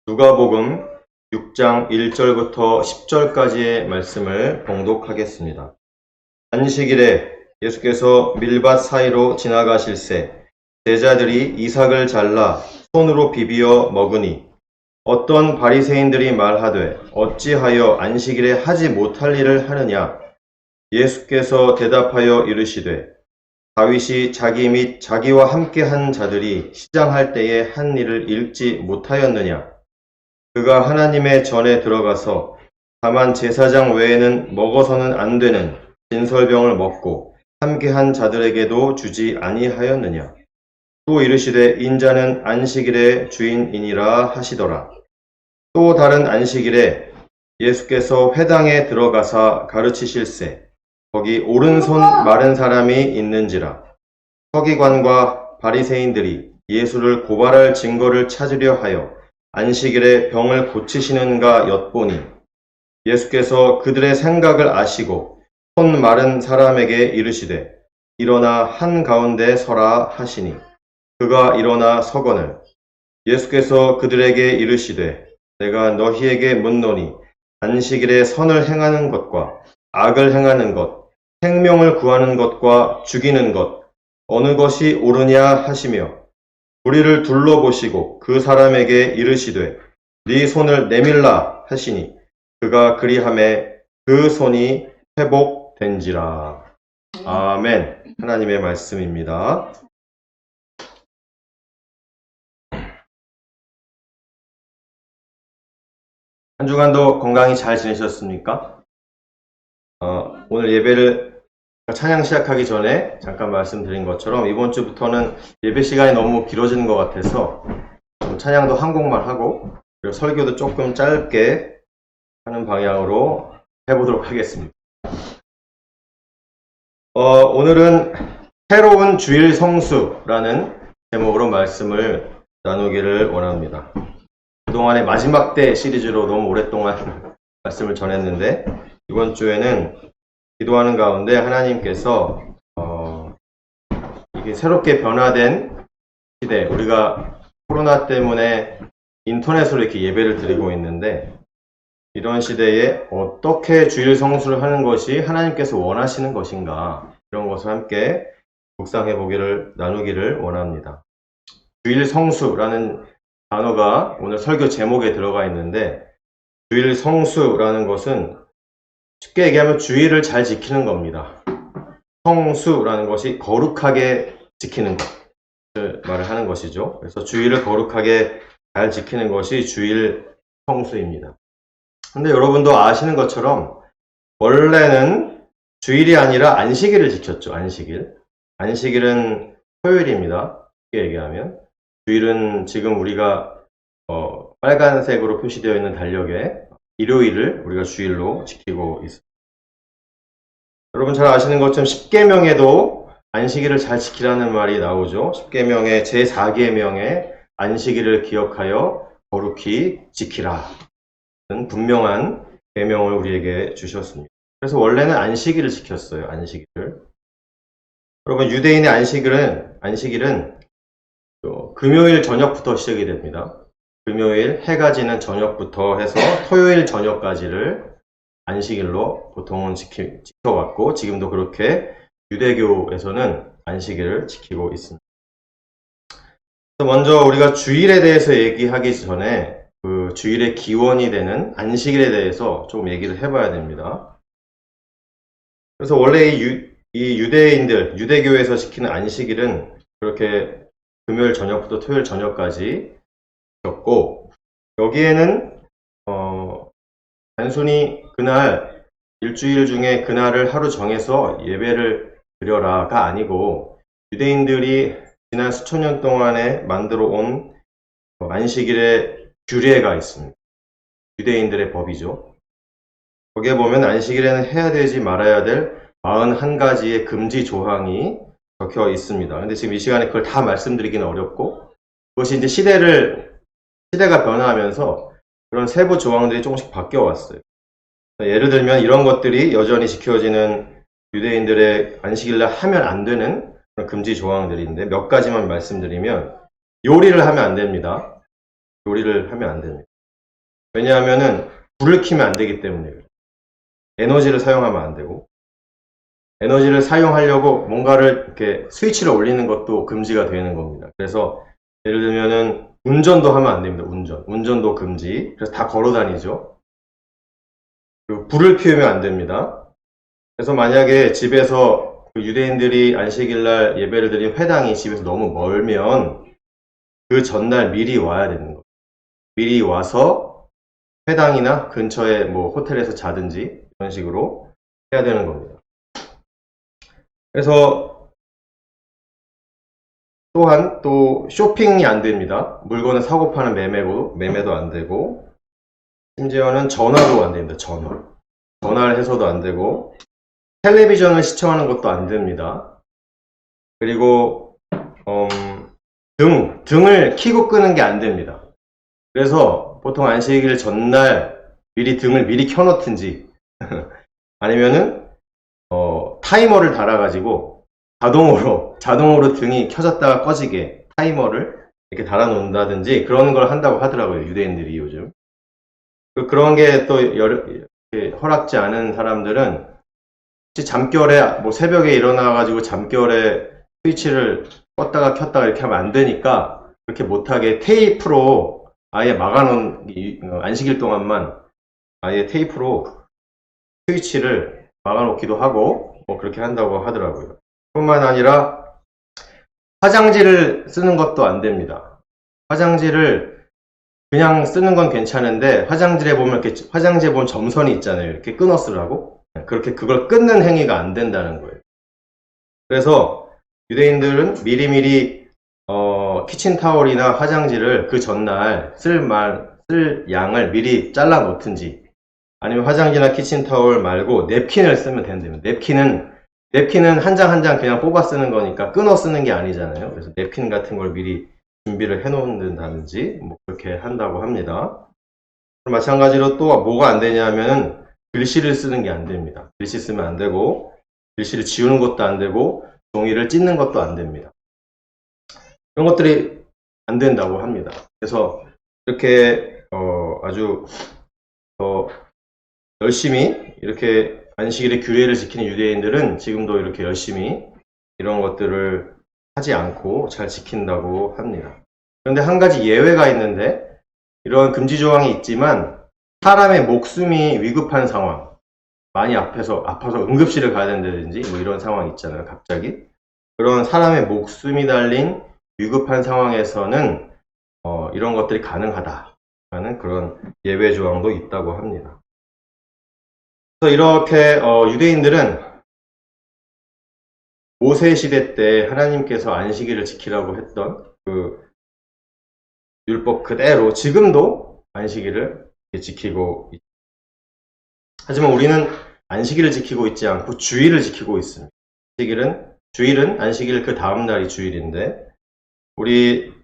누가복음 6장 1절부터 10절까지의 말씀을 봉독하겠습니다. 안식일에 예수께서 밀밭 사이로 지나가실새 제자들이 이삭을 잘라 손으로 비비어 먹으니 어떤 바리새인들이 말하되 어찌하여 안식일에 하지 못할 일을 하느냐. 예수께서 대답하여 이르시되 다윗이 자기 및 자기와 함께 한 자들이 시장할 때에 한 일을 읽지 못하였느냐. 그가 하나님의 전에 들어가서 다만 제사장 외에는 먹어서는 안 되는 진설병을 먹고 함께한 자들에게도 주지 아니하였느냐. 또 이르시되 인자는 안식일의 주인이니라 하시더라. 또 다른 안식일에 예수께서 회당에 들어가사 가르치실새 거기 오른손 마른 사람이 있는지라. 서기관과 바리새인들이 예수를 고발할 증거를 찾으려 하여 안식일에 병을 고치시는가 엿보니 예수께서 그들의 생각을 아시고 손 마른 사람에게 이르시되 일어나 한가운데 서라 하시니 그가 일어나 서거늘 예수께서 그들에게 이르시되 내가 너희에게 묻노니 안식일에 선을 행하는 것과 악을 행하는 것, 생명을 구하는 것과 죽이는 것 어느 것이 옳으냐 하시며 우리를 둘러보시고 그 사람에게 이르시되 네 손을 내밀라 하시니 그가 그리하매 그 손이 회복된지라. 아멘. 하나님의 말씀입니다. 한 주간도 건강히 잘 지내셨습니까? 오늘 예배를 찬양 시작하기 전에 잠깐 말씀드린 것처럼 이번 주부터는 예배 시간이 너무 길어지는 것 같아서 찬양도 한 곡만 하고 그리고 설교도 조금 짧게 하는 방향으로 해보도록 하겠습니다. 오늘은 새로운 주일 성수라는 제목으로 말씀을 나누기를 원합니다. 그동안의 마지막 때 시리즈로 너무 오랫동안 말씀을 전했는데 이번 주에는 기도하는 가운데 하나님께서 이게 새롭게 변화된 시대, 우리가 코로나 때문에 인터넷으로 이렇게 예배를 드리고 있는데 이런 시대에 어떻게 주일 성수를 하는 것이 하나님께서 원하시는 것인가, 이런 것을 함께 묵상해 보기를 나누기를 원합니다. 주일 성수라는 단어가 오늘 설교 제목에 들어가 있는데 주일 성수라는 것은 쉽게 얘기하면 주일을 잘 지키는 겁니다. 성수라는 것이 거룩하게 지키는 것을 말을 하는 것이죠. 그래서 주일을 거룩하게 잘 지키는 것이 주일 성수입니다. 근데 여러분도 아시는 것처럼 원래는 주일이 아니라 안식일을 지켰죠. 안식일은 토요일입니다. 쉽게 얘기하면 주일은 지금 우리가 빨간색으로 표시되어 있는 달력에 일요일을 우리가 주일로 지키고 있습니다. 여러분 잘 아시는 것처럼 십계명에도 안식일을 잘 지키라는 말이 나오죠. 십계명의 제4계명에 안식일을 기억하여 거룩히 지키라 는 분명한 계명을 우리에게 주셨습니다. 그래서 원래는 안식일을 지켰어요. 안식일을. 여러분 유대인의 안식일은 금요일 저녁부터 시작이 됩니다. 금요일 해가 지는 저녁부터 해서 토요일 저녁까지를 안식일로 보통은 지켜왔고 지금도 그렇게 유대교에서는 안식일을 지키고 있습니다. 먼저 우리가 주일에 대해서 얘기하기 전에 그 주일의 기원이 되는 안식일에 대해서 조금 얘기를 해봐야 됩니다. 그래서 원래 이 유대인들, 유대교에서 지키는 안식일은 그렇게 금요일 저녁부터 토요일 저녁까지 고 여기에는 단순히 그날 일주일 중에 그날을 하루 정해서 예배를 드려라가 아니고 유대인들이 지난 수천 년 동안에 만들어 온 안식일의 규례가 있습니다. 유대인들의 법이죠. 거기에 보면 안식일에는 해야 되지 말아야 될 41가지의 금지 조항이 적혀 있습니다. 근데 지금 이 시간에 그걸 다 말씀드리기는 어렵고 그것이 이제 시대가 변화하면서 그런 세부 조항들이 조금씩 바뀌어 왔어요. 예를 들면 이런 것들이 여전히 지켜지는 유대인들의 안식일날 하면 안 되는 그런 금지 조항들인데 몇 가지만 말씀드리면 요리를 하면 안 됩니다. 왜냐하면은 불을 켜면 안 되기 때문에 그래요. 에너지를 사용하면 안 되고, 에너지를 사용하려고 뭔가를 이렇게 스위치를 올리는 것도 금지가 되는 겁니다. 그래서 예를 들면은 운전도 하면 안 됩니다. 운전도 금지. 그래서 다 걸어 다니죠. 그리고 불을 피우면 안 됩니다. 그래서 만약에 집에서 유대인들이 안식일날 예배를 드린 회당이 집에서 너무 멀면 그 전날 미리 와야 되는 거예요. 미리 와서 회당이나 근처에 뭐 호텔에서 자든지 이런 식으로 해야 되는 겁니다. 그래서 또한 또 쇼핑이 안 됩니다. 물건을 사고 파는 매매도 안 되고, 심지어는 전화도 안 됩니다. 전화를 해서도 안 되고, 텔레비전을 시청하는 것도 안 됩니다. 그리고 등을 켜고 끄는 게 안 됩니다. 그래서 보통 안식일 전날 등을 미리 켜놓든지 아니면은 타이머를 달아가지고 자동으로 등이 켜졌다가 꺼지게 타이머를 이렇게 달아놓는다든지 그런 걸 한다고 하더라고요. 유대인들이 요즘. 그런 게 또 허락지 않은 사람들은 잠결에 뭐 새벽에 일어나가지고 잠결에 스위치를 껐다가 켰다가 이렇게 하면 안 되니까 그렇게 못하게 테이프로 아예 막아놓은 안식일 동안만 아예 테이프로 스위치를 막아놓기도 하고 뭐 그렇게 한다고 하더라고요. 뿐만 아니라 화장지를 쓰는 것도 안 됩니다. 화장지를 그냥 쓰는 건 괜찮은데 화장지에 보면 점선이 있잖아요. 이렇게 끊어 쓰라고. 그렇게 그걸 끊는 행위가 안 된다는 거예요. 그래서 유대인들은 미리미리 키친타올이나 화장지를 그 전날 쓸 양을 미리 잘라 놓든지 아니면 화장지나 키친타올 말고 냅킨을 쓰면 된답니다. 냅킨은 한 장 한 장 그냥 뽑아 쓰는 거니까 끊어 쓰는 게 아니잖아요. 그래서 냅킨 같은 걸 미리 준비를 해 놓는다든지 뭐 그렇게 한다고 합니다. 마찬가지로 또 뭐가 안 되냐면 글씨를 쓰는 게 안 됩니다. 글씨 쓰면 안 되고 글씨를 지우는 것도 안 되고 종이를 찢는 것도 안 됩니다. 이런 것들이 안 된다고 합니다. 그래서 이렇게 아주 열심히 이렇게 안식일의 규례를 지키는 유대인들은 지금도 이렇게 열심히 이런 것들을 하지 않고 잘 지킨다고 합니다. 그런데 한 가지 예외가 있는데 이런 금지 조항이 있지만 사람의 목숨이 위급한 상황, 많이 아파서 응급실을 가야 된다든지 뭐 이런 상황이 있잖아요. 갑자기 그런 사람의 목숨이 달린 위급한 상황에서는 이런 것들이 가능하다라는 그런 예외 조항도 있다고 합니다. 그래서 이렇게 유대인들은 모세 시대 때 하나님께서 안식일을 지키라고 했던 그 율법 그대로 지금도 안식일을 지키고 있습니다. 하지만 우리는 안식일을 지키고 있지 않고 주일을 지키고 있습니다. 주일은 안식일 그 다음 날이 주일인데 우리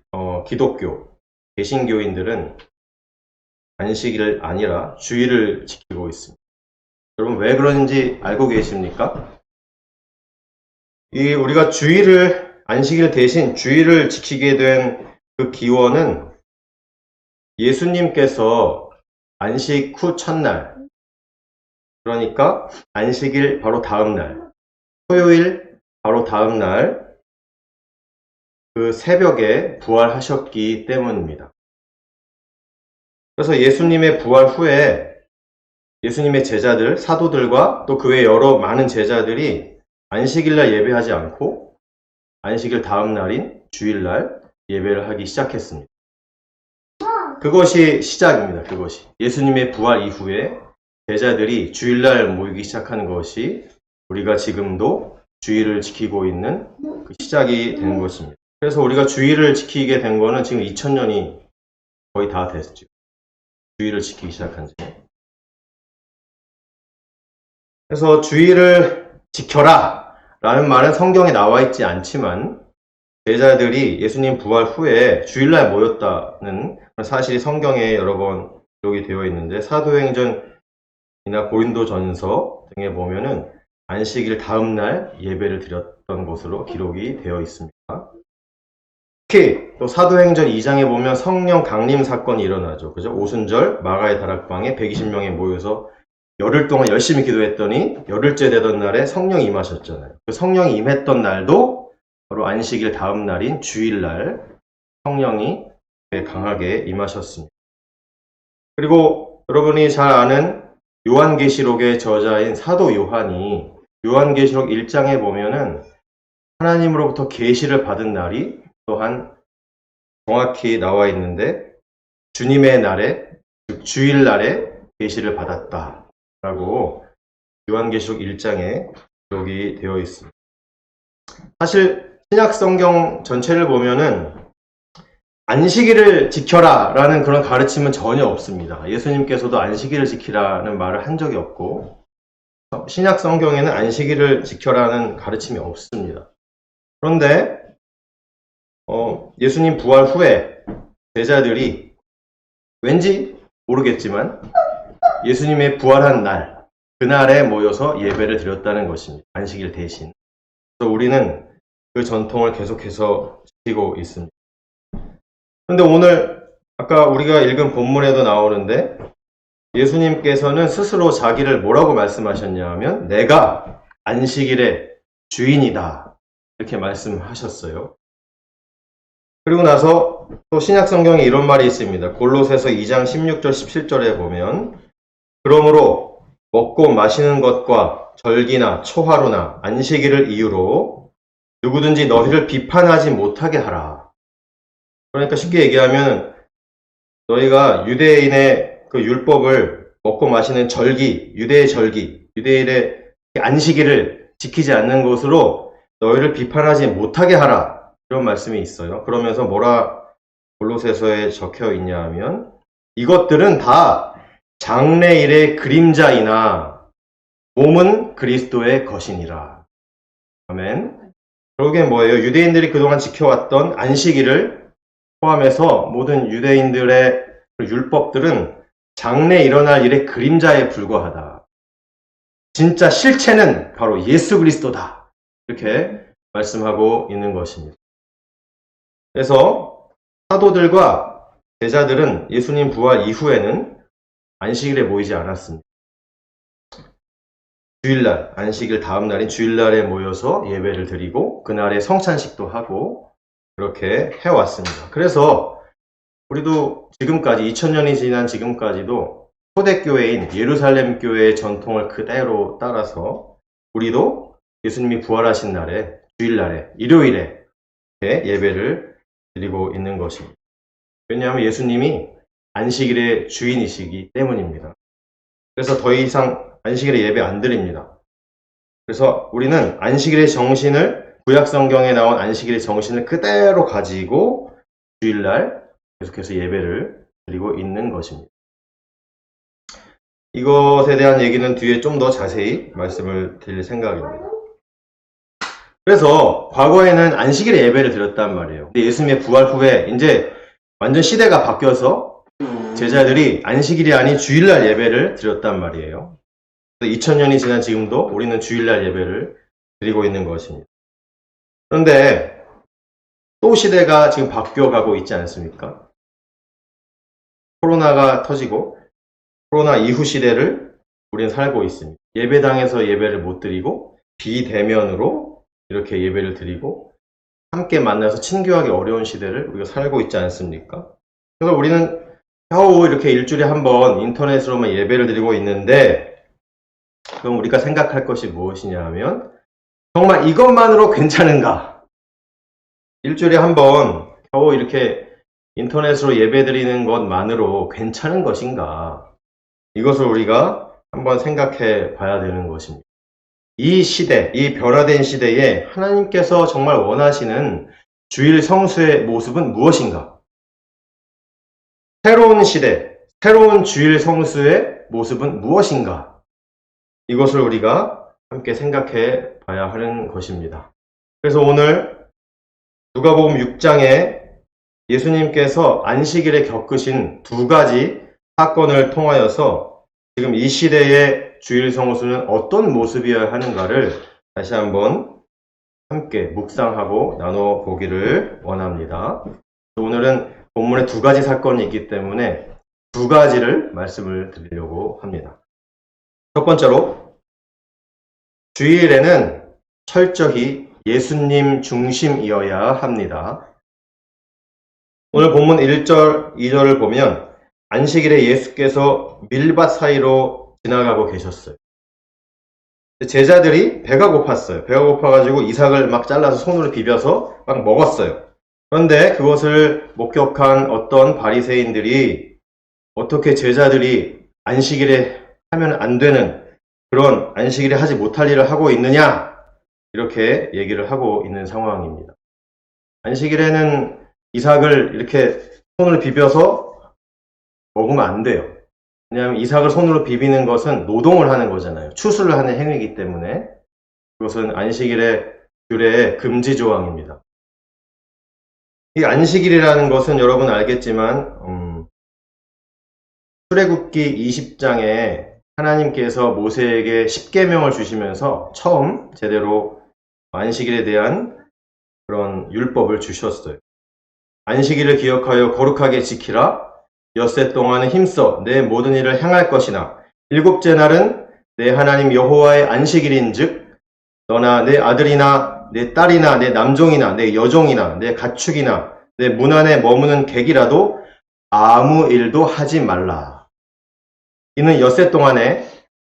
기독교 개신교인들은 안식일 아니라 주일을 지키고 있습니다. 여러분 왜 그런지 알고 계십니까? 우리가 안식일 대신 주일을 지키게 된 그 기원은 예수님께서 안식 후 첫날, 그러니까 안식일 바로 다음 날, 토요일 바로 다음 날, 그 새벽에 부활하셨기 때문입니다. 그래서 예수님의 부활 후에 예수님의 제자들, 사도들과 또 그 외 여러 많은 제자들이 안식일날 예배하지 않고 안식일 다음 날인 주일날 예배를 하기 시작했습니다. 그것이 시작입니다. 그것이 예수님의 부활 이후에 제자들이 주일날 모이기 시작하는 것이 우리가 지금도 주일을 지키고 있는 그 시작이 된 것입니다. 그래서 우리가 주일을 지키게 된 거는 지금 2000년이 거의 다 됐죠. 주일을 지키기 시작한 지. 그래서 주일을 지켜라 라는 말은 성경에 나와 있지 않지만 제자들이 예수님 부활 후에 주일날 모였다는 사실이 성경에 여러 번 기록이 되어 있는데 사도행전이나 고린도전서 등에 보면은 안식일 다음 날 예배를 드렸던 것으로 기록이 되어 있습니다. 특히 또 사도행전 2장에 보면 성령 강림 사건이 일어나죠. 그죠? 오순절 마가의 다락방에 120명이 모여서 열흘 동안 열심히 기도했더니 열흘째 되던 날에 성령이 임하셨잖아요. 그 성령이 임했던 날도 바로 안식일 다음 날인 주일날 성령이 강하게 임하셨습니다. 그리고 여러분이 잘 아는 요한계시록의 저자인 사도 요한이 요한계시록 1장에 보면은 하나님으로부터 계시를 받은 날이 또한 정확히 나와 있는데 주님의 날에, 즉 주일날에 계시를 받았다라고 요한계시록 1장에 기록이 되어 있습니다. 사실 신약 성경 전체를 보면은 안식일을 지켜라 라는 그런 가르침은 전혀 없습니다. 예수님께서도 안식일을 지키라는 말을 한 적이 없고 신약 성경에는 안식일을 지켜라는 가르침이 없습니다. 그런데 예수님 부활 후에 제자들이 왠지 모르겠지만 예수님의 부활한 날, 그날에 모여서 예배를 드렸다는 것입니다. 안식일 대신. 그래서 우리는 그 전통을 계속해서 지키고 있습니다. 그런데 오늘 아까 우리가 읽은 본문에도 나오는데 예수님께서는 스스로 자기를 뭐라고 말씀하셨냐 하면 내가 안식일의 주인이다 이렇게 말씀하셨어요. 그리고 나서 또 신약 성경에 이런 말이 있습니다. 골로새서 2장 16절 17절에 보면 그러므로 먹고 마시는 것과 절기나 초하루나 안식일을 이유로 누구든지 너희를 비판하지 못하게 하라. 그러니까 쉽게 얘기하면 너희가 유대인의 그 율법을 먹고 마시는 절기, 유대의 절기, 유대인의 안식일을 지키지 않는 것으로 너희를 비판하지 못하게 하라. 이런 말씀이 있어요. 그러면서 뭐라 골로새서에 적혀 있냐 하면 이것들은 다 장래일의 그림자이나 몸은 그리스도의 것이니라. 아멘. 결국엔 뭐예요? 유대인들이 그동안 지켜왔던 안식일을 포함해서 모든 유대인들의 율법들은 장래 일어날 일의 그림자에 불과하다. 진짜 실체는 바로 예수 그리스도다. 이렇게 말씀하고 있는 것입니다. 그래서 사도들과 제자들은 예수님 부활 이후에는 안식일에 모이지 않았습니다. 주일날, 안식일 다음 날인 주일날에 모여서 예배를 드리고 그날에 성찬식도 하고 그렇게 해왔습니다. 그래서 우리도 지금까지 2000년이 지난 지금까지도 초대교회인 예루살렘 교회의 전통을 그대로 따라서 우리도 예수님이 부활하신 날에 주일날에 일요일에 예배를 드리고 있는 것입니다. 왜냐하면 예수님이 안식일의 주인이시기 때문입니다. 그래서 더 이상 안식일에 예배 안 드립니다. 그래서 우리는 안식일의 정신을 구약 성경에 나온 안식일의 정신을 그대로 가지고 주일날 계속해서 예배를 드리고 있는 것입니다. 이것에 대한 얘기는 뒤에 좀 더 자세히 말씀을 드릴 생각입니다. 그래서 과거에는 안식일에 예배를 드렸단 말이에요. 근데 예수님의 부활 후에 이제 완전 시대가 바뀌어서 제자들이 안식일이 아닌 주일날 예배를 드렸단 말이에요. 2000년이 지난 지금도 우리는 주일날 예배를 드리고 있는 것입니다. 그런데 또 시대가 지금 바뀌어가고 있지 않습니까? 코로나가 터지고 코로나 이후 시대를 우리는 살고 있습니다. 예배당에서 예배를 못 드리고 비대면으로 이렇게 예배를 드리고 함께 만나서 친교하기 어려운 시대를 우리가 살고 있지 않습니까? 그래서 우리는 겨우 이렇게 일주일에 한 번 인터넷으로만 예배를 드리고 있는데 그럼 우리가 생각할 것이 무엇이냐 하면 정말 이것만으로 괜찮은가? 일주일에 한 번 겨우 이렇게 인터넷으로 예배 드리는 것만으로 괜찮은 것인가? 이것을 우리가 한번 생각해 봐야 되는 것입니다. 이 시대, 이 변화된 시대에 하나님께서 정말 원하시는 주일 성수의 모습은 무엇인가? 새로운 시대, 새로운 주일 성수의 모습은 무엇인가? 이것을 우리가 함께 생각해 봐야 하는 것입니다. 그래서 오늘 누가복음 6장에 예수님께서 안식일에 겪으신 두 가지 사건을 통하여서 지금 이 시대의 주일 성수는 어떤 모습이어야 하는가를 다시 한번 함께 묵상하고 나눠보기를 원합니다. 오늘은 본문에 두 가지 사건이 있기 때문에 두 가지를 말씀을 드리려고 합니다. 첫 번째로, 주일에는 철저히 예수님 중심이어야 합니다. 오늘 본문 1절, 2절을 보면 안식일에 예수께서 밀밭 사이로 지나가고 계셨어요. 제자들이 배가 고팠어요. 배가 고파가지고 이삭을 막 잘라서 손으로 비벼서 막 먹었어요. 그런데 그것을 목격한 어떤 바리새인들이 어떻게 제자들이 안식일에 하면 안 되는 그런 안식일에 하지 못할 일을 하고 있느냐, 이렇게 얘기를 하고 있는 상황입니다. 안식일에는 이삭을 이렇게 손을 비벼서 먹으면 안 돼요. 왜냐하면 이삭을 손으로 비비는 것은 노동을 하는 거잖아요. 추수를 하는 행위이기 때문에 그것은 안식일의 규례의 금지 조항입니다. 이 안식일이라는 것은 여러분 알겠지만 출애굽기 20장에 하나님께서 모세에게 10계명을 주시면서 처음 제대로 안식일에 대한 그런 율법을 주셨어요. 안식일을 기억하여 거룩하게 지키라. 엿새 동안은 힘써 내 모든 일을 행할 것이나 일곱째 날은 내 하나님 여호와의 안식일인즉 너나 내 아들이나 내 딸이나 내 남종이나 내 여종이나 내 가축이나 내 문 안에 머무는 객이라도 아무 일도 하지 말라. 이는 엿새 동안에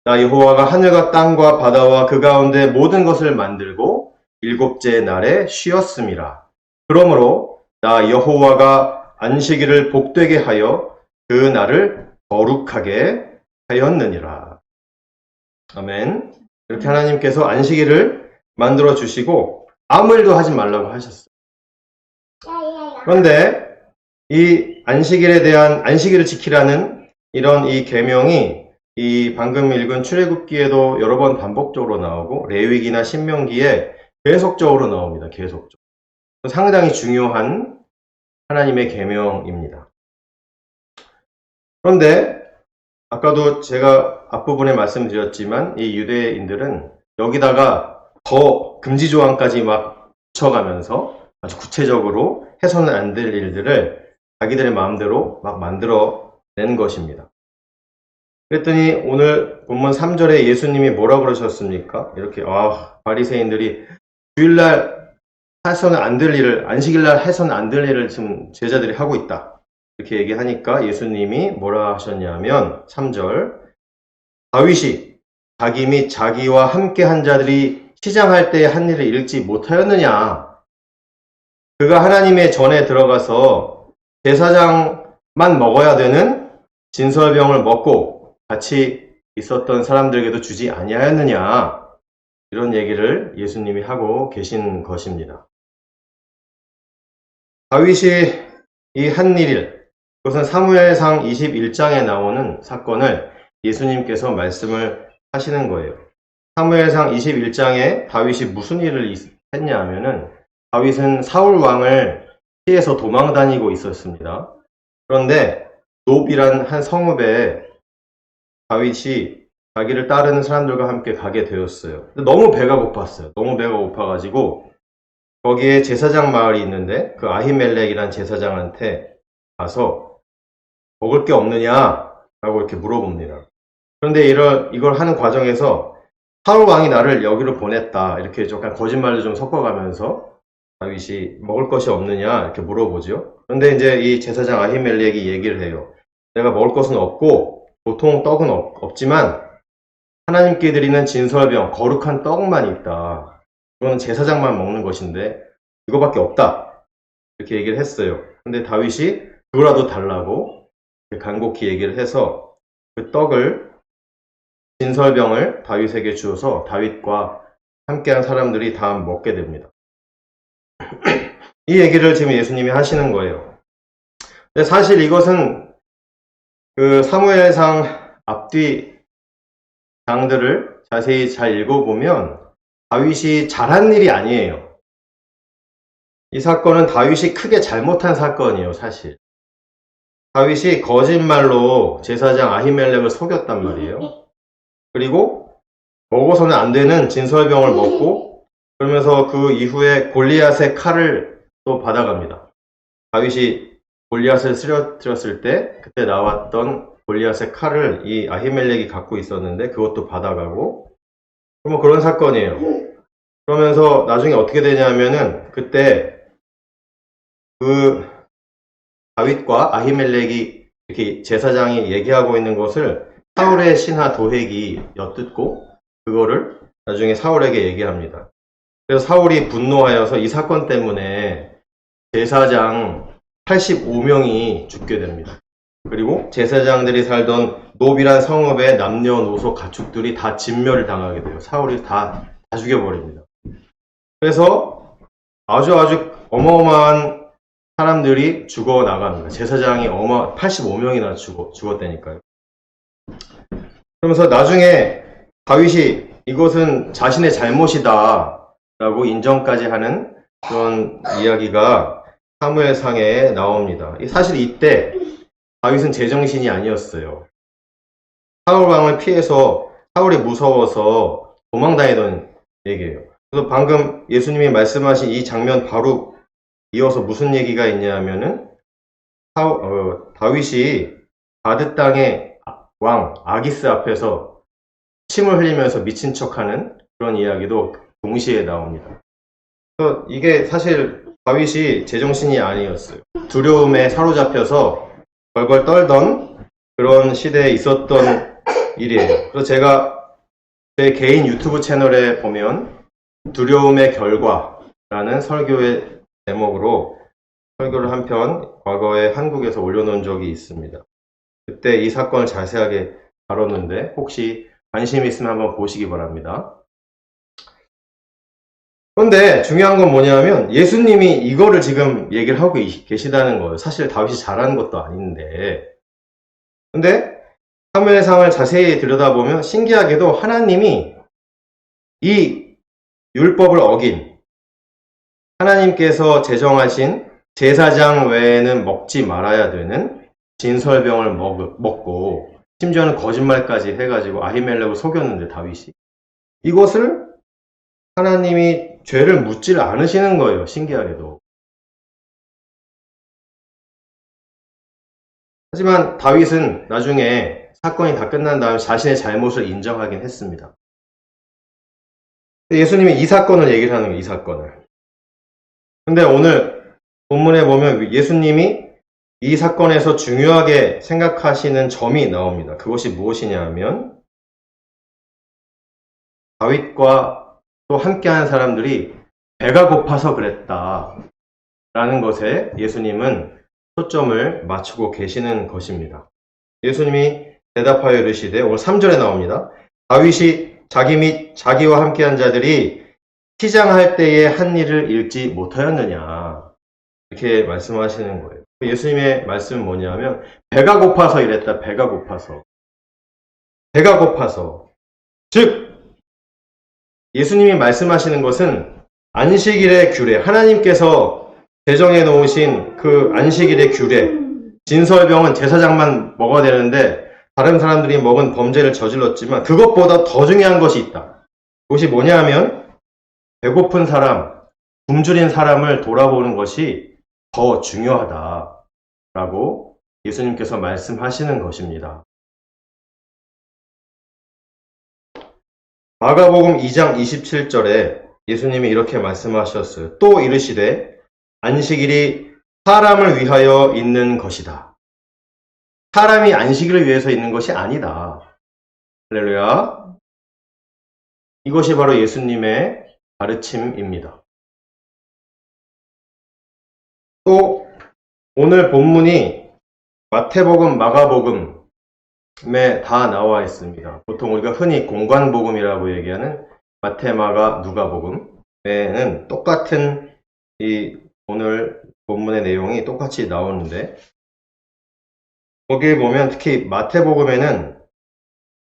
나 여호와가 하늘과 땅과 바다와 그 가운데 모든 것을 만들고 일곱째 날에 쉬었음이라. 그러므로 나 여호와가 안식일을 복되게 하여 그 날을 거룩하게 하였느니라. 아멘. 이렇게 하나님께서 안식일을 만들어 주시고 아무 일도 하지 말라고 하셨어요. 그런데 이 안식일에 대한 안식일을 지키라는 이런 이 계명이 이 방금 읽은 출애굽기에도 여러 번 반복적으로 나오고 레위기나 신명기에 계속적으로 나옵니다. 계속적으로. 상당히 중요한 하나님의 계명입니다. 그런데 아까도 제가 앞부분에 말씀드렸지만 이 유대인들은 여기다가 더 금지 조항까지 막 붙여가면서 아주 구체적으로 해서는 안 될 일들을 자기들의 마음대로 막 만들어낸 것입니다. 그랬더니 오늘 본문 3절에 예수님이 뭐라 그러셨습니까? 이렇게 바리새인들이 주일날 해서는 안 될 일을, 안식일날 해서는 안 될 일을 지금 제자들이 하고 있다. 이렇게 얘기하니까 예수님이 뭐라 하셨냐면 3절, 다윗이 자기 및 자기와 함께 한 자들이 시장할 때에 한 일을 읽지 못하였느냐? 그가 하나님의 전에 들어가서 제사장만 먹어야 되는 진설병을 먹고 같이 있었던 사람들에게도 주지 아니하였느냐? 이런 얘기를 예수님이 하고 계신 것입니다. 다윗이 이 한 일, 그것은 사무엘상 21장에 나오는 사건을 예수님께서 말씀을 하시는 거예요. 사무엘상 21장에 다윗이 무슨 일을 했냐 하면은 다윗은 사울 왕을 피해서 도망 다니고 있었습니다. 그런데 놉이란 한 성읍에 다윗이 자기를 따르는 사람들과 함께 가게 되었어요. 너무 배가 고팠어요. 너무 배가 고파가지고 거기에 제사장 마을이 있는데 그 아히멜렉이란 제사장한테 가서 먹을 게 없느냐라고 이렇게 물어봅니다. 그런데 이걸 하는 과정에서 사울 왕이 나를 여기로 보냈다, 이렇게 약간 거짓말도 좀 섞어가면서 다윗이 먹을 것이 없느냐 이렇게 물어보죠. 그런데 이제 이 제사장 아히멜렉이 얘기를 해요. 내가 먹을 것은 없고 보통 떡은 없지만 하나님께 드리는 진설병 거룩한 떡만 있다. 이거는 제사장만 먹는 것인데 이거밖에 없다. 이렇게 얘기를 했어요. 근데 다윗이 그거라도 달라고 간곡히 얘기를 해서 그 떡을, 진설병을 다윗에게 주어서 다윗과 함께한 사람들이 다 먹게 됩니다. 이 얘기를 지금 예수님이 하시는 거예요. 근데 사실 이것은 그 사무엘상 앞뒤 장들을 자세히 잘 읽어보면 다윗이 잘한 일이 아니에요. 이 사건은 다윗이 크게 잘못한 사건이에요, 사실. 다윗이 거짓말로 제사장 아히멜렉을 속였단 말이에요. 그리고 먹어서는 안 되는 진설병을 먹고 그러면서 그 이후에 골리앗의 칼을 또 받아갑니다. 다윗이 골리앗을 쓰러뜨렸을 때 그때 나왔던 골리앗의 칼을 이 아히멜렉이 갖고 있었는데 그것도 받아가고 뭐 그런 사건이에요. 그러면서 나중에 어떻게 되냐면은 그때 그 다윗과 아히멜렉이 이렇게 제사장이 얘기하고 있는 것을 사울의 신하 도액이 엿듣고 그거를 나중에 사울에게 얘기합니다. 그래서 사울이 분노하여서 이 사건 때문에 제사장 85명이 죽게 됩니다. 그리고 제사장들이 살던 노비란 성읍의 남녀노소 가축들이 다 진멸을 당하게 돼요. 사울이 다 죽여버립니다. 그래서 아주 어마어마한 사람들이 죽어나갑니다. 제사장이 85명이나 죽었다니까요. 그러면서 나중에 다윗이 이것은 자신의 잘못이다 라고 인정까지 하는 그런 이야기가 사무엘상에 나옵니다. 사실 이때 다윗은 제정신이 아니었어요. 사울 왕을 피해서 사울이 무서워서 도망다니던 얘기예요. 그래서 방금 예수님이 말씀하신 이 장면 바로 이어서 무슨 얘기가 있냐면은 다윗이 가드 땅의 왕 아기스 앞에서 침을 흘리면서 미친 척하는 그런 이야기도 동시에 나옵니다. 그래서 이게 사실 다윗이 제정신이 아니었어요. 두려움에 사로잡혀서 벌벌 떨던 그런 시대에 있었던 일이에요. 그래서 제가 제 개인 유튜브 채널에 보면 두려움의 결과라는 설교의 제목으로 설교를 한 편 과거에 한국에서 올려놓은 적이 있습니다. 그때 이 사건을 자세하게 다뤘는데 혹시 관심 있으면 한번 보시기 바랍니다. 그런데 중요한 건 뭐냐면 예수님이 이거를 지금 얘기를 하고 계시다는 거예요. 사실 다윗이 잘하는 것도 아닌데. 근데 사무엘상을 자세히 들여다보면 신기하게도 하나님이 이 율법을 어긴 하나님께서 제정하신 제사장 외에는 먹지 말아야 되는 진설병을 먹고 심지어는 거짓말까지 해가지고 아히멜렉을 속였는데 다윗이 이것을 하나님이 죄를 묻지를 않으시는 거예요. 신기하게도. 하지만 다윗은 나중에 사건이 다 끝난 다음에 자신의 잘못을 인정하긴 했습니다. 예수님이 이 사건을 얘기를 하는 거예요. 이 사건을. 근데 오늘 본문에 보면 예수님이 이 사건에서 중요하게 생각하시는 점이 나옵니다. 그것이 무엇이냐 하면 다윗과 또 함께하는 사람들이 배가 고파서 그랬다 라는 것에 예수님은 초점을 맞추고 계시는 것입니다. 예수님이 대답하여 이르시되 오늘 3절에 나옵니다. 다윗이 자기 및 자기와 함께한 자들이 시장할 때에 한 일을 잃지 못하였느냐 이렇게 말씀하시는 거예요. 예수님의 말씀은 뭐냐면 배가 고파서 이랬다. 배가 고파서. 즉 예수님이 말씀하시는 것은 안식일의 규례, 하나님께서 제정해 놓으신 그 안식일의 규례, 진설병은 제사장만 먹어야 되는데 다른 사람들이 먹은 범죄를 저질렀지만 그것보다 더 중요한 것이 있다. 그것이 뭐냐 하면 배고픈 사람, 굶주린 사람을 돌아보는 것이 더 중요하다라고 예수님께서 말씀하시는 것입니다. 마가복음 2장 27절에 예수님이 이렇게 말씀하셨어요. 또 이르시되 안식일이 사람을 위하여 있는 것이다. 사람이 안식일을 위해서 있는 것이 아니다. 할렐루야. 이것이 바로 예수님의 가르침입니다. 또 오늘 본문이 마태복음, 마가복음에 다 나와 있습니다. 보통 우리가 흔히 공관복음이라고 얘기하는 마태, 마가, 누가복음에는 똑같은 이 오늘 본문의 내용이 똑같이 나오는데 거기에 보면 특히 마태복음에는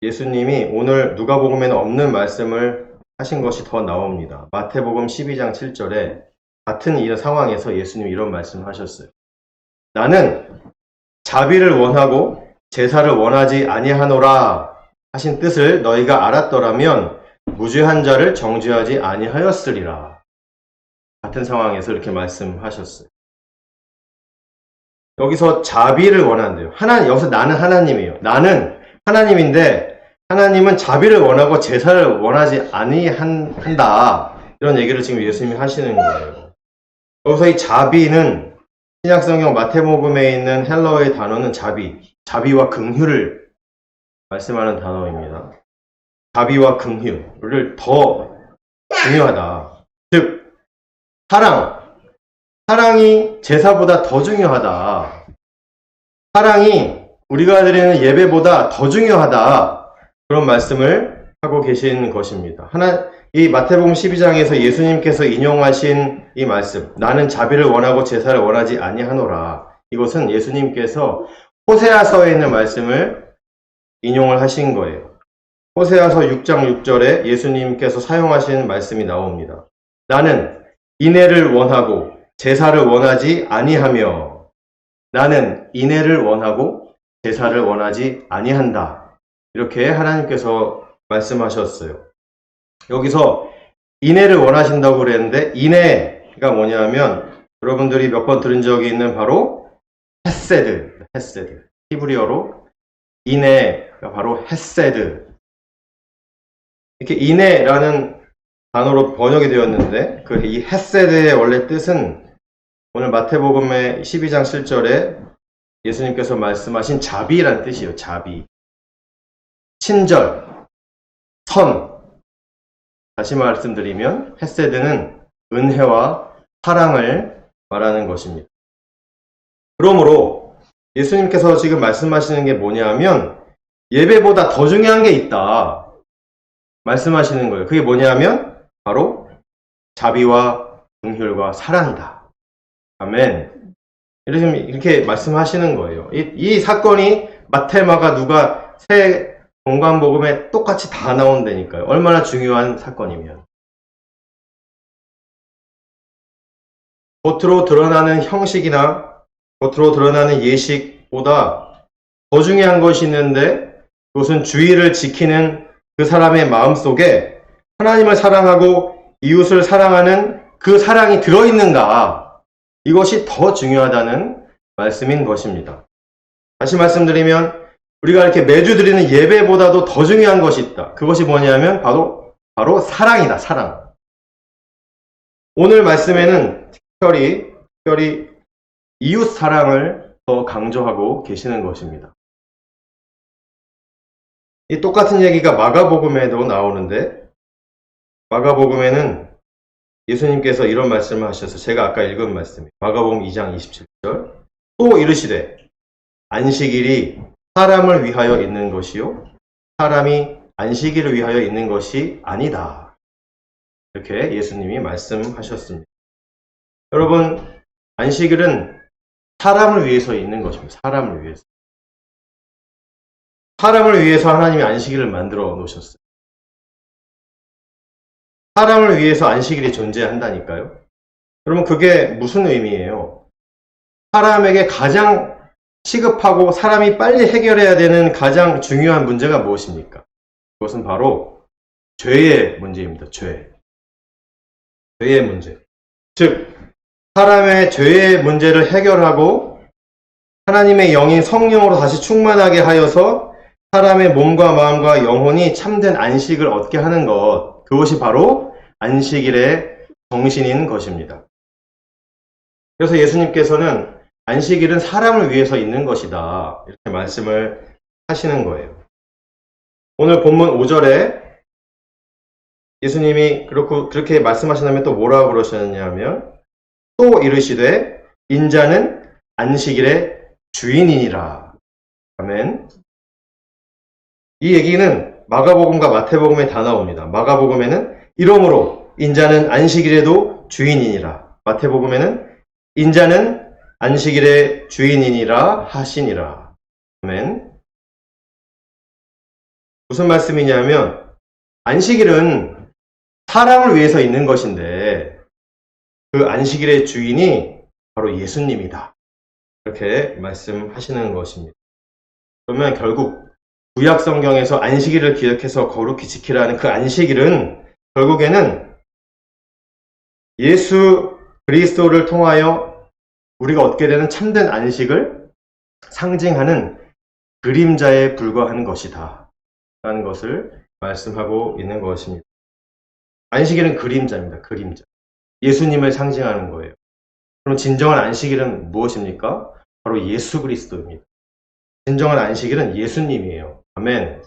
예수님이 오늘 누가복음에는 없는 말씀을 하신 것이 더 나옵니다. 마태복음 12장 7절에 같은 이 상황에서 예수님이 이런 말씀을 하셨어요. 나는 자비를 원하고 제사를 원하지 아니하노라 하신 뜻을 너희가 알았더라면 무죄한 자를 정죄하지 아니하였으리라. 같은 상황에서 이렇게 말씀하셨어요. 여기서 자비를 원한대요. 여기서 나는 하나님이에요. 나는 하나님인데 하나님은 자비를 원하고 제사를 원하지 아니한다. 이런 얘기를 지금 예수님이 하시는 거예요. 여기서 이 자비는 신약성경 마태복음에 있는 헬러어의 단어는 자비와 긍휼을 말씀하는 단어입니다. 자비와 긍휼을 더 중요하다. 즉 사랑이 제사보다 더 중요하다. 사랑이 우리가 드리는 예배보다 더 중요하다. 그런 말씀을 하고 계신 것입니다. 이 마태복음 12장에서 예수님께서 인용하신 이 말씀, 나는 자비를 원하고 제사를 원하지 아니하노라. 이것은 예수님께서 호세아서에 있는 말씀을 인용을 하신 거예요. 호세아서 6장 6절에 예수님께서 사용하신 말씀이 나옵니다. 나는 인애를 원하고 제사를 원하지 아니하며 나는 인애를 원하고 제사를 원하지 아니한다. 이렇게 하나님께서 말씀하셨어요. 여기서 인애를 원하신다고 그랬는데 인애가 뭐냐면 여러분들이 몇 번 들은 적이 있는 바로 헤세드. 히브리어로 인애가 바로 헤세드. 이렇게 인애라는 단어로 번역이 되었는데 이 헤세드의 원래 뜻은 오늘 마태복음의 12장 7절에 예수님께서 말씀하신 자비라는 뜻이에요. 자비. 친절, 선. 다시 말씀드리면 헤세드는 은혜와 사랑을 말하는 것입니다. 그러므로 예수님께서 지금 말씀하시는 게 뭐냐면 예배보다 더 중요한 게 있다. 말씀하시는 거예요. 그게 뭐냐면 바로 자비와 긍휼과 사랑이다. 아멘. 이렇게 말씀하시는 거예요. 이 사건이 마태, 마가, 누가 세 공관복음에 똑같이 다 나온다니까요. 얼마나 중요한 사건이면. 겉으로 드러나는 형식이나 겉으로 드러나는 예식보다 더 중요한 것이 있는데 그것은 주의를 지키는 그 사람의 마음속에 하나님을 사랑하고 이웃을 사랑하는 그 사랑이 들어있는가? 이것이 더 중요하다는 말씀인 것입니다. 다시 말씀드리면 우리가 이렇게 매주 드리는 예배보다도 더 중요한 것이 있다. 그것이 뭐냐면 바로 사랑이다. 사랑. 오늘 말씀에는 특별히 이웃 사랑을 더 강조하고 계시는 것입니다. 이 똑같은 얘기가 마가복음에도 나오는데 마가복음에는 예수님께서 이런 말씀을 하셔서 제가 아까 읽은 말씀 마가복음 2장 27절 또 이르시되 안식일이 사람을 위하여 있는 것이요 사람이 안식일을 위하여 있는 것이 아니다. 이렇게 예수님이 말씀하셨습니다. 여러분 안식일은 사람을 위해서 있는 것입니다. 사람을 위해서. 사람을 위해서 하나님이 안식일을 만들어 놓으셨어요. 사람을 위해서 안식일이 존재한다니까요. 그러면 그게 무슨 의미예요? 사람에게 가장 시급하고 사람이 빨리 해결해야 되는 가장 중요한 문제가 무엇입니까? 그것은 바로 죄의 문제입니다. 죄의 문제. 즉 사람의 죄의 문제를 해결하고 하나님의 영인 성령으로 다시 충만하게 하여서 사람의 몸과 마음과 영혼이 참된 안식을 얻게 하는 것, 그것이 바로 안식일의 정신인 것입니다. 그래서 예수님께서는 안식일은 사람을 위해서 있는 것이다. 이렇게 말씀을 하시는 거예요. 오늘 본문 5절에 예수님이 그렇게 말씀하신 다음에 또 뭐라고 그러셨냐면 또 이르시되 인자는 안식일의 주인이니라. 아멘. 이 얘기는 마가복음과 마태복음에 다 나옵니다. 마가복음에는 이러므로 인자는 안식일에도 주인이니라. 마태복음에는 인자는 안식일의 주인이니라 하시니라. 아멘. 무슨 말씀이냐면 안식일은 사람을 위해서 있는 것인데 그 안식일의 주인이 바로 예수님이다. 이렇게 말씀하시는 것입니다. 그러면 결국 구약 성경에서 안식일을 기억해서 거룩히 지키라는 그 안식일은 결국에는 예수 그리스도를 통하여 우리가 얻게 되는 참된 안식을 상징하는 그림자에 불과한 것이다 라는 것을 말씀하고 있는 것입니다. 안식일은 그림자입니다. 그림자. 예수님을 상징하는 거예요. 그럼 진정한 안식일은 무엇입니까? 바로 예수 그리스도입니다. 진정한 안식일은 예수님이에요. 아멘.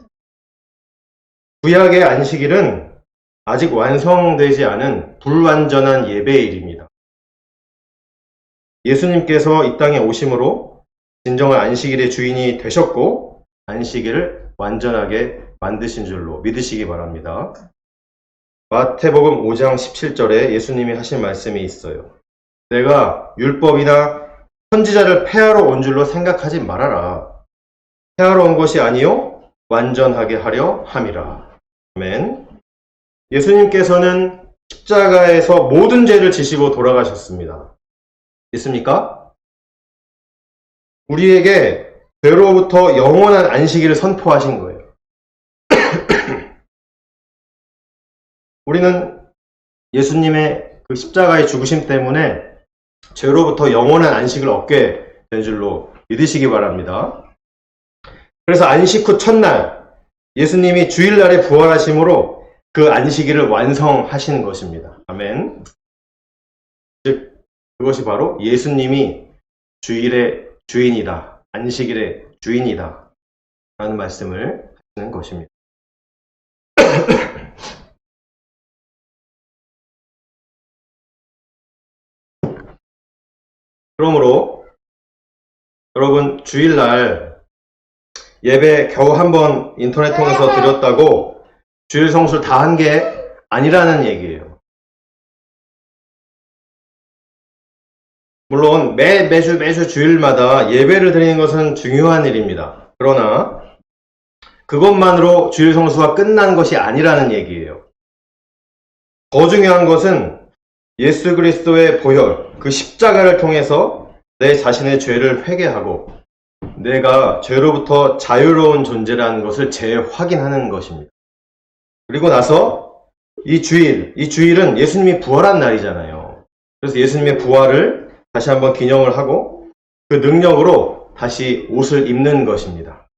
구약의 안식일은 아직 완성되지 않은 불완전한 예배일입니다. 예수님께서 이 땅에 오심으로 진정한 안식일의 주인이 되셨고 안식일을 완전하게 만드신 줄로 믿으시기 바랍니다. 마태복음 5장 17절에 예수님이 하신 말씀이 있어요. 내가 율법이나 선지자를 폐하러 온 줄로 생각하지 말아라. 폐하러 온 것이 아니요 완전하게 하려 함이라. 아멘. 예수님께서는 십자가에서 모든 죄를 지시고 돌아가셨습니다. 있습니까? 우리에게 죄로부터 영원한 안식일을 선포하신 거예요. 우리는 예수님의 그 십자가의 죽으심 때문에 죄로부터 영원한 안식을 얻게 된 줄로 믿으시기 바랍니다. 그래서 안식 후 첫날 예수님이 주일날에 부활하심으로 그 안식일을 완성하시는 것입니다. 아멘. 즉 그것이 바로 예수님이 주일의 주인이다. 안식일의 주인이다. 라는 말씀을 하시는 것입니다. 그러므로 여러분 주일날 예배 겨우 한 번 인터넷 통해서 드렸다고 주일 성수를 다 한 게 아니라는 얘기예요. 물론 매주 주일마다 예배를 드리는 것은 중요한 일입니다. 그러나 그것만으로 주일 성수가 끝난 것이 아니라는 얘기예요. 더 중요한 것은 예수 그리스도의 보혈, 그 십자가를 통해서 내 자신의 죄를 회개하고 내가 죄로부터 자유로운 존재라는 것을 재확인하는 것입니다. 그리고 나서 이 주일은 예수님이 부활한 날이잖아요. 그래서 예수님의 부활을 다시 한번 기념을 하고 그 능력으로 다시 옷을 입는 것입니다.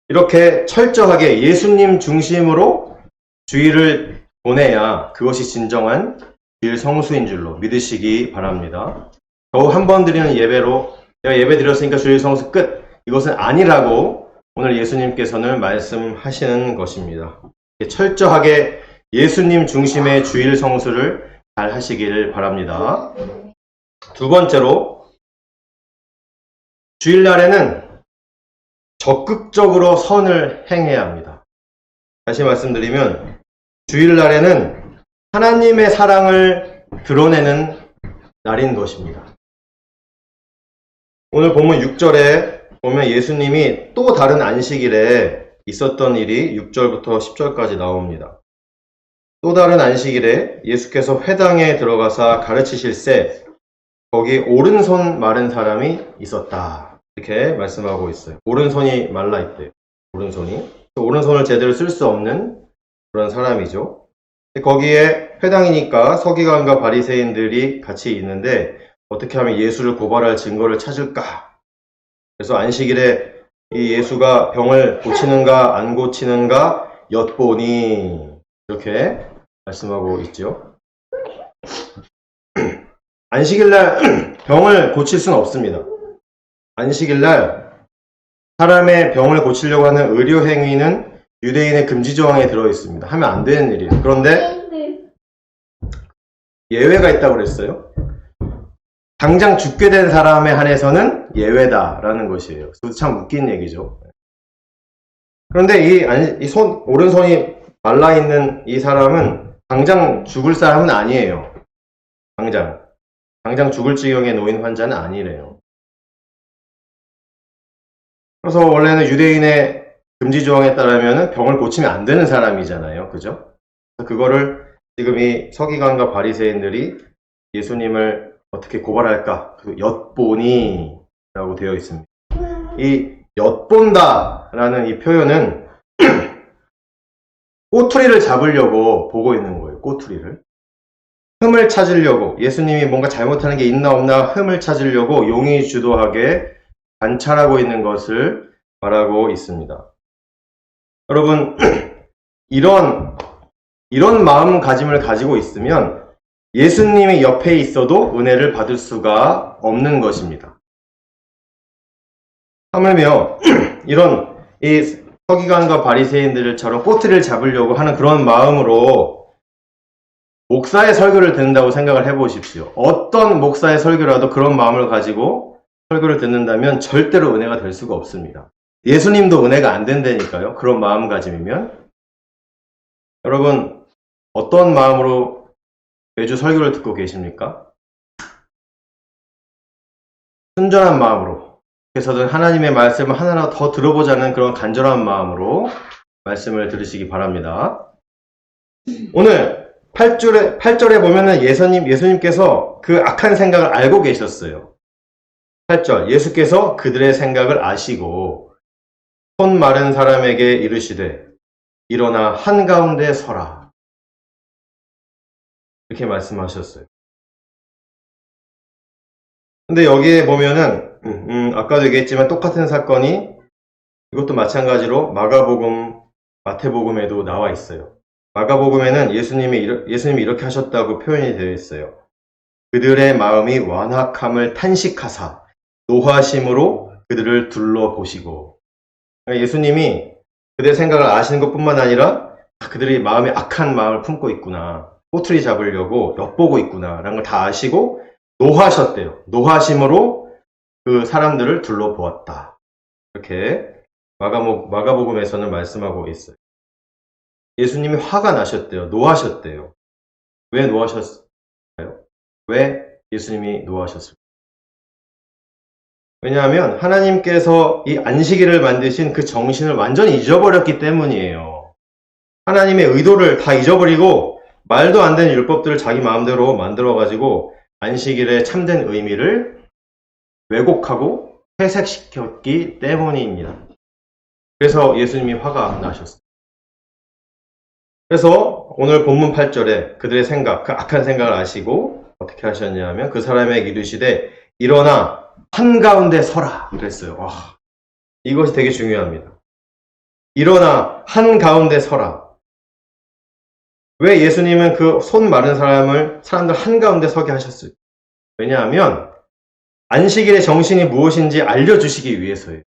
이렇게 철저하게 예수님 중심으로 주일을 보내야 그것이 진정한 주일 성수인 줄로 믿으시기 바랍니다. 겨우 한 번 드리는 예배로 내가 예배 드렸으니까 주일 성수 끝! 이것은 아니라고 오늘 예수님께서는 말씀하시는 것입니다. 철저하게 예수님 중심의 주일 성수를 잘 하시길 바랍니다. 두 번째로 주일날에는 적극적으로 선을 행해야 합니다. 다시 말씀드리면 주일날에는 하나님의 사랑을 드러내는 날인 것입니다. 오늘 본문 6절에 보면 예수님이 또 다른 안식일에 있었던 일이 6절부터 10절까지 나옵니다. 또 다른 안식일에 예수께서 회당에 들어가사 가르치실새 거기 오른손 마른 사람이 있었다. 이렇게 말씀하고 있어요. 오른손이 말라 있대요. 오른손을 제대로 쓸 수 없는 그런 사람이죠. 거기에 회당이니까 서기관과 바리새인들이 같이 있는데 어떻게 하면 예수를 고발할 증거를 찾을까? 그래서 안식일에 이 예수가 병을 고치는가 안 고치는가 엿보니 이렇게 말씀하고 있죠. 안식일날 병을 고칠 수는 없습니다. 안식일날 사람의 병을 고치려고 하는 의료 행위는 유대인의 금지 조항에 들어 있습니다. 하면 안 되는 일이에요. 그런데 예외가 있다고 그랬어요. 당장 죽게 된 사람에 한해서는 예외다라는 것이에요. 그것도 참 웃긴 얘기죠. 그런데 오른손이 말라있는 이 사람은 당장 죽을 사람은 아니에요. 당장 죽을 지경에 놓인 환자는 아니래요. 그래서 원래는 유대인의 금지 조항에 따르면 병을 고치면 안 되는 사람이잖아요. 그죠? 그거를 지금 이 서기관과 바리새인들이 예수님을 어떻게 고발할까? 엿보니 라고 되어 있습니다. 이 엿본다 이러나라는 이 표현은 꼬투리를 잡으려고 보고 있는 거예요. 꼬투리를. 흠을 찾으려고, 예수님이 뭔가 잘못하는 게 있나 없나 흠을 찾으려고 용의주도하게 관찰하고 있는 것을 말하고 있습니다. 여러분, 이런 마음가짐을 가지고 있으면 예수님이 옆에 있어도 은혜를 받을 수가 없는 것입니다. 하물며 이런 이 서기관과 바리새인들처럼 꼬투리를 잡으려고 하는 그런 마음으로 목사의 설교를 듣는다고 생각을 해보십시오. 어떤 목사의 설교라도 그런 마음을 가지고 설교를 듣는다면 절대로 은혜가 될 수가 없습니다. 예수님도 은혜가 안 된다니까요. 그런 마음가짐이면. 여러분, 어떤 마음으로 매주 설교를 듣고 계십니까? 순전한 마음으로, 그래서든 하나님의 말씀을 하나라도 더 들어보자는 그런 간절한 마음으로 말씀을 들으시기 바랍니다. 오늘 8절에 보면은 예수님께서 그 악한 생각을 알고 계셨어요. 8절, 예수께서 그들의 생각을 아시고 손 마른 사람에게 이르시되 일어나 한가운데 서라. 이렇게 말씀하셨어요. 근데 여기에 보면은 아까도 얘기했지만 똑같은 사건이 이것도 마찬가지로 마가복음, 마태복음에도 나와 있어요. 마가복음에는 예수님이 이렇게 하셨다고 표현이 되어 있어요. 그들의 마음이 완악함을 탄식하사 노하심으로 그들을 둘러보시고. 그러니까 예수님이 그들의 생각을 아시는 것뿐만 아니라 그들이 마음에 악한 마음을 품고 있구나, 꼬투리 잡으려고 엿보고 있구나 라는 걸 다 아시고 노하셨대요. 노하심으로 그 사람들을 둘러보았다. 이렇게 마가복음에서는 말씀하고 있어요. 예수님이 화가 나셨대요. 노하셨대요. 왜 노하셨을까요? 왜 예수님이 노하셨을까요? 왜냐하면 하나님께서 이 안식일을 만드신 그 정신을 완전히 잊어버렸기 때문이에요. 하나님의 의도를 다 잊어버리고 말도 안 되는 율법들을 자기 마음대로 만들어가지고 안식일의 참된 의미를 왜곡하고 회색시켰기 때문입니다. 그래서 예수님이 화가 나셨어요. 그래서 오늘 본문 8절에 그들의 생각, 그 악한 생각을 아시고 어떻게 하셨냐면 그 사람에게 이르시되 일어나 한가운데 서라 그랬어요. 와, 이것이 되게 중요합니다. 일어나 한가운데 서라. 왜 예수님은 그 손 마른 사람들 한가운데 서게 하셨을까요? 왜냐하면 안식일의 정신이 무엇인지 알려주시기 위해서예요.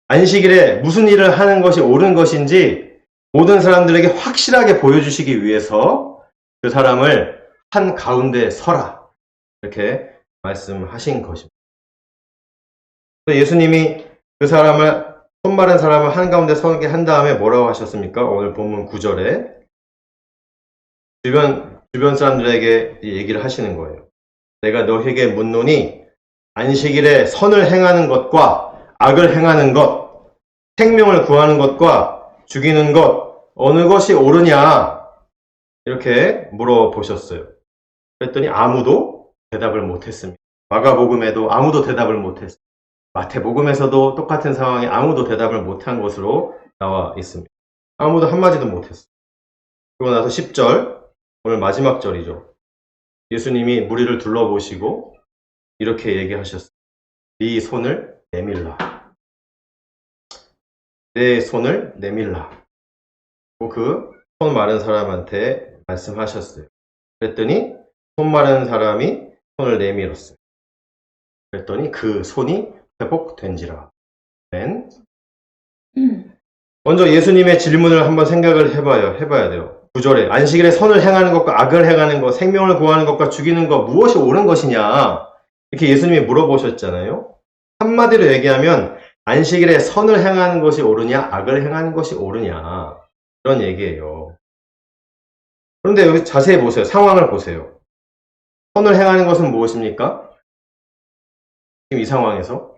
안식일에 무슨 일을 하는 것이 옳은 것인지 모든 사람들에게 확실하게 보여주시기 위해서 그 사람을 한가운데 서라 이렇게 말씀하신 것입니다. 예수님이 그 사람을, 손 마른 사람을 한가운데 서게 한 다음에 뭐라고 하셨습니까? 오늘 본문 9절에 주변 사람들에게 얘기를 하시는 거예요. 내가 너에게 묻노니 안식일에 선을 행하는 것과 악을 행하는 것, 생명을 구하는 것과 죽이는 것 어느 것이 옳으냐 이렇게 물어보셨어요. 그랬더니 아무도 대답을 못했습니다. 마가복음에도 아무도 대답을 못했어요. 마태복음에서도 똑같은 상황에 아무도 대답을 못한 것으로 나와 있습니다. 아무도 한마디도 못했어요. 그러고 나서 10절, 오늘 마지막 절이죠. 예수님이 무리를 둘러보시고 이렇게 얘기하셨어요. 네 손을 내밀라. 내 손을 내밀라. 그 손 마른 사람한테 말씀하셨어요. 그랬더니 손 마른 사람이 손을 내밀었어요. 그랬더니 그 손이 회복된지라. 아멘. 먼저 예수님의 질문을 한번 생각을 해봐야 돼요. 9절에 안식일에 선을 행하는 것과 악을 행하는 것, 생명을 구하는 것과 죽이는 것 무엇이 옳은 것이냐 이렇게 예수님이 물어보셨잖아요. 한마디로 얘기하면 안식일에 선을 행하는 것이 옳으냐 악을 행하는 것이 옳으냐 그런 얘기예요. 그런데 여기 자세히 보세요. 상황을 보세요. 선을 행하는 것은 무엇입니까? 지금 이 상황에서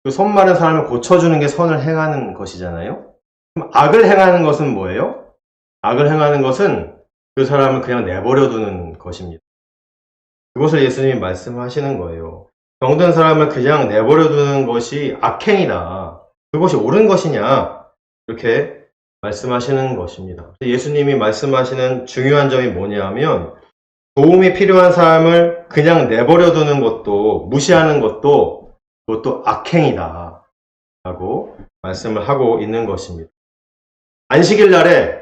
그 손 마른 사람을 고쳐주는 게 선을 행하는 것이잖아요. 그럼 악을 행하는 것은 뭐예요? 악을 행하는 것은 그 사람을 그냥 내버려 두는 것입니다. 그것을 예수님이 말씀하시는 거예요. 병든 사람을 그냥 내버려 두는 것이 악행이다. 그것이 옳은 것이냐? 이렇게 말씀하시는 것입니다. 예수님이 말씀하시는 중요한 점이 뭐냐면 도움이 필요한 사람을 그냥 내버려 두는 것도 무시하는 것도 그것도 악행이다 라고 말씀을 하고 있는 것입니다. 안식일 날에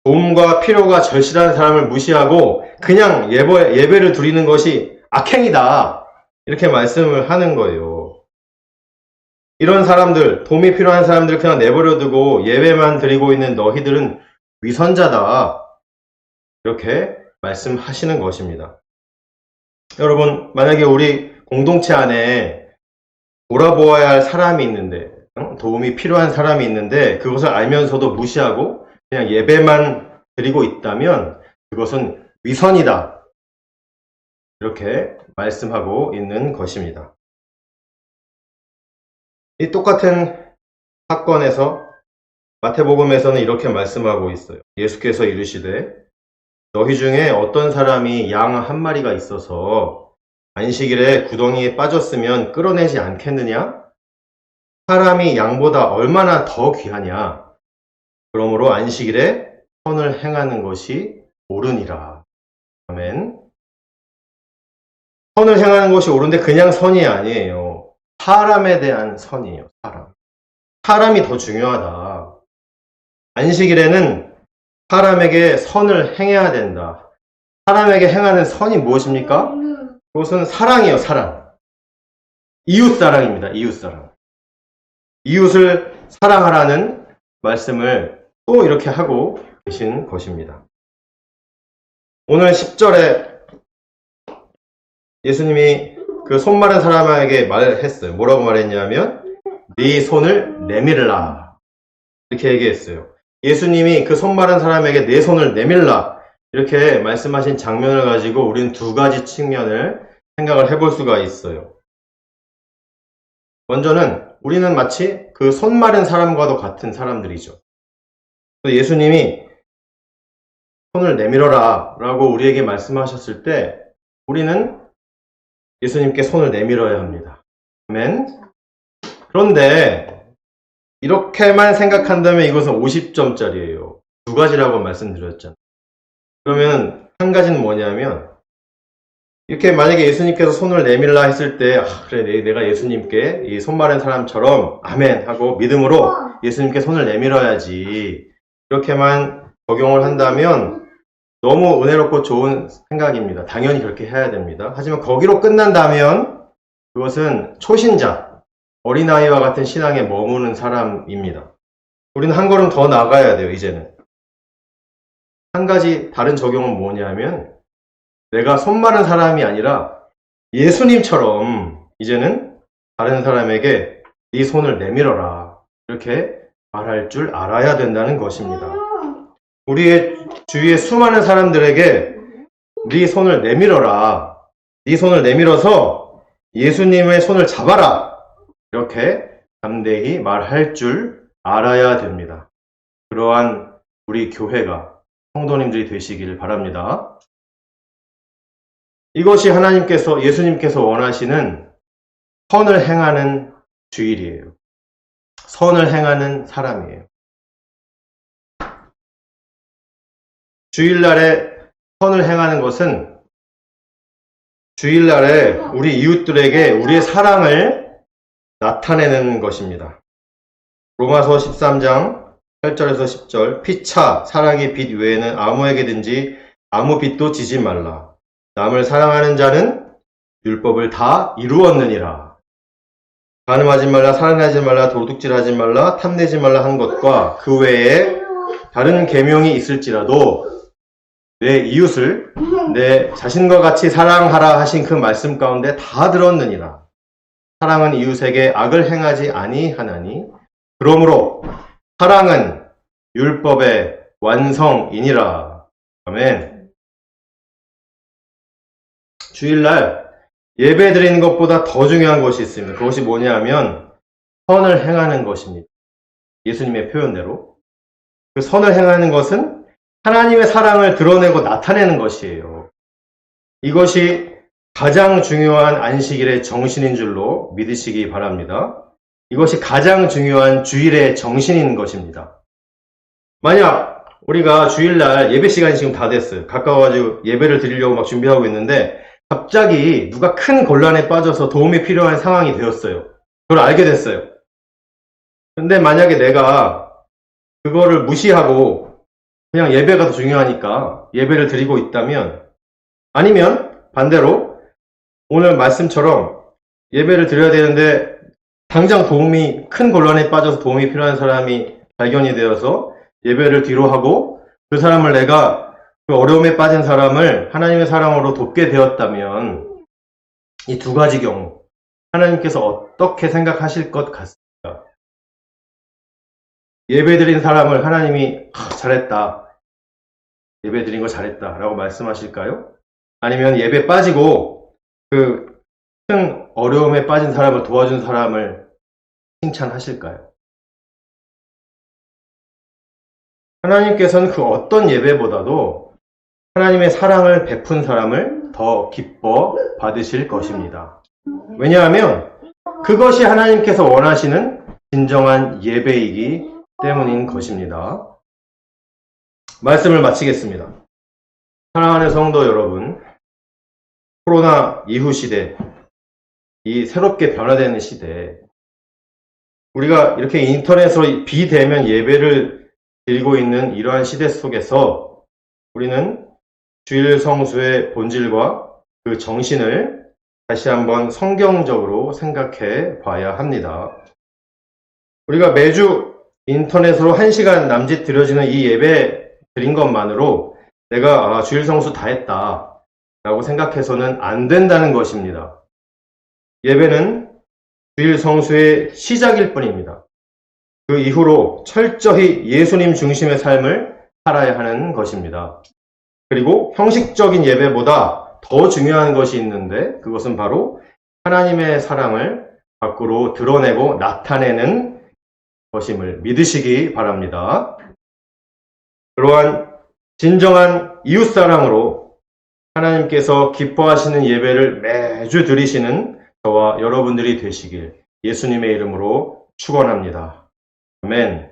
도움과 필요가 절실한 사람을 무시하고 그냥 예배를 드리는 것이 악행이다 이렇게 말씀을 하는 거예요. 이런 사람들, 도움이 필요한 사람들 그냥 내버려 두고 예배만 드리고 있는 너희들은 위선자다 이렇게 말씀하시는 것입니다. 여러분, 만약에 우리 공동체 안에 돌아보아야 할 사람이 있는데, 도움이 필요한 사람이 있는데 그것을 알면서도 무시하고 그냥 예배만 드리고 있다면 그것은 위선이다. 이렇게 말씀하고 있는 것입니다. 이 똑같은 사건에서 마태복음에서는 이렇게 말씀하고 있어요. 예수께서 이르시되 너희 중에 어떤 사람이 양 한 마리가 있어서 안식일에 구덩이에 빠졌으면 끌어내지 않겠느냐? 사람이 양보다 얼마나 더 귀하냐? 그러므로 안식일에 선을 행하는 것이 옳으니라. 아멘. 선을 행하는 것이 옳은데 그냥 선이 아니에요. 사람에 대한 선이에요. 사람이 더 중요하다. 안식일에는 사람에게 선을 행해야 된다. 사람에게 행하는 선이 무엇입니까? 그것은 사랑이에요. 사랑. 이웃사랑입니다. 이웃사랑. 이웃을 사랑하라는 말씀을 또 이렇게 하고 계신 것입니다. 오늘 10절에 예수님이 그 손 마른 사람에게 말을 했어요. 뭐라고 말했냐면 네 손을 내밀라 이렇게 얘기했어요. 예수님이 그 손 마른 사람에게 내 손을 내밀라 이렇게 말씀하신 장면을 가지고 우리는 두 가지 측면을 생각을 해볼 수가 있어요. 먼저는 우리는 마치 그 손 마른 사람과도 같은 사람들이죠. 예수님이 손을 내밀어라 라고 우리에게 말씀하셨을 때 우리는 예수님께 손을 내밀어야 합니다. 아멘. 그런데 이렇게만 생각한다면 이것은 50점짜리예요. 두 가지라고 말씀드렸잖아요. 그러면 한 가지는 뭐냐면 이렇게 만약에 예수님께서 손을 내밀라 했을 때 그래 내가 예수님께 이 손 마른 사람처럼 아멘 하고 믿음으로 예수님께 손을 내밀어야지 이렇게만 적용을 한다면 너무 은혜롭고 좋은 생각입니다. 당연히 그렇게 해야 됩니다. 하지만 거기로 끝난다면 그것은 초신자, 어린아이와 같은 신앙에 머무는 사람입니다. 우리는 한 걸음 더 나가야 돼요. 이제는 한 가지 다른 적용은 뭐냐면 내가 손 마른 사람이 아니라 예수님처럼 이제는 다른 사람에게 네 손을 내밀어라 이렇게 말할 줄 알아야 된다는 것입니다. 우리의 주위의 수많은 사람들에게 네 손을 내밀어라. 네 손을 내밀어서 예수님의 손을 잡아라. 이렇게 담대히 말할 줄 알아야 됩니다. 그러한 우리 교회가 성도님들이 되시길 바랍니다. 이것이 예수님께서 원하시는 선을 행하는 주일이에요. 선을 행하는 사람이에요. 주일날에 선을 행하는 것은 주일날에 우리 이웃들에게 우리의 사랑을 나타내는 것입니다. 로마서 13장 8절에서 10절 피차 사랑의 빛 외에는 아무에게든지 아무 빛도 지지 말라. 남을 사랑하는 자는 율법을 다 이루었느니라. 간음하지 말라, 살인하지 말라, 도둑질하지 말라, 탐내지 말라 한 것과 그 외에 다른 계명이 있을지라도 내 이웃을 내 자신과 같이 사랑하라 하신 그 말씀 가운데 다 들었느니라. 사랑은 이웃에게 악을 행하지 아니하나니 그러므로 사랑은 율법의 완성이니라. 아멘. 주일날 예배 드리는 것보다 더 중요한 것이 있습니다. 그것이 뭐냐면 선을 행하는 것입니다. 예수님의 표현대로 그 선을 행하는 것은 하나님의 사랑을 드러내고 나타내는 것이에요. 이것이 가장 중요한 안식일의 정신인 줄로 믿으시기 바랍니다. 이것이 가장 중요한 주일의 정신인 것입니다. 만약 우리가 주일날 예배 시간이 지금 다 됐어요. 가까워가지고 예배를 드리려고 막 준비하고 있는데 갑자기 누가 큰 곤란에 빠져서 도움이 필요한 상황이 되었어요. 그걸 알게 됐어요. 근데 만약에 내가 그거를 무시하고 그냥 예배가 더 중요하니까 예배를 드리고 있다면, 아니면 반대로 오늘 말씀처럼 예배를 드려야 되는데 당장 큰 곤란에 빠져서 도움이 필요한 사람이 발견이 되어서 예배를 뒤로 하고 그 사람을 내가 그 어려움에 빠진 사람을 하나님의 사랑으로 돕게 되었다면, 이 두 가지 경우 하나님께서 어떻게 생각하실 것 같습니까? 예배 드린 사람을 하나님이 잘했다, 예배 드린 거 잘했다 라고 말씀하실까요? 아니면 예배 빠지고 그 큰 어려움에 빠진 사람을 도와준 사람을 칭찬하실까요? 하나님께서는 그 어떤 예배보다도 하나님의 사랑을 베푼 사람을 더 기뻐 받으실 것입니다. 왜냐하면 그것이 하나님께서 원하시는 진정한 예배이기 때문인 것입니다. 말씀을 마치겠습니다. 사랑하는 성도 여러분, 코로나 이후 시대, 이 새롭게 변화되는 시대, 우리가 이렇게 인터넷으로 비대면 예배를 드리고 있는 이러한 시대 속에서 우리는 주일 성수의 본질과 그 정신을 다시 한번 성경적으로 생각해 봐야 합니다. 우리가 매주 인터넷으로 1시간 남짓 드려지는 이 예배 드린 것만으로 내가 주일 성수 다 했다 라고 생각해서는 안 된다는 것입니다. 예배는 주일 성수의 시작일 뿐입니다. 그 이후로 철저히 예수님 중심의 삶을 살아야 하는 것입니다. 그리고 형식적인 예배보다 더 중요한 것이 있는데 그것은 바로 하나님의 사랑을 밖으로 드러내고 나타내는 것임을 믿으시기 바랍니다. 그러한 진정한 이웃사랑으로 하나님께서 기뻐하시는 예배를 매주 드리시는 저와 여러분들이 되시길 예수님의 이름으로 축원합니다. 아멘.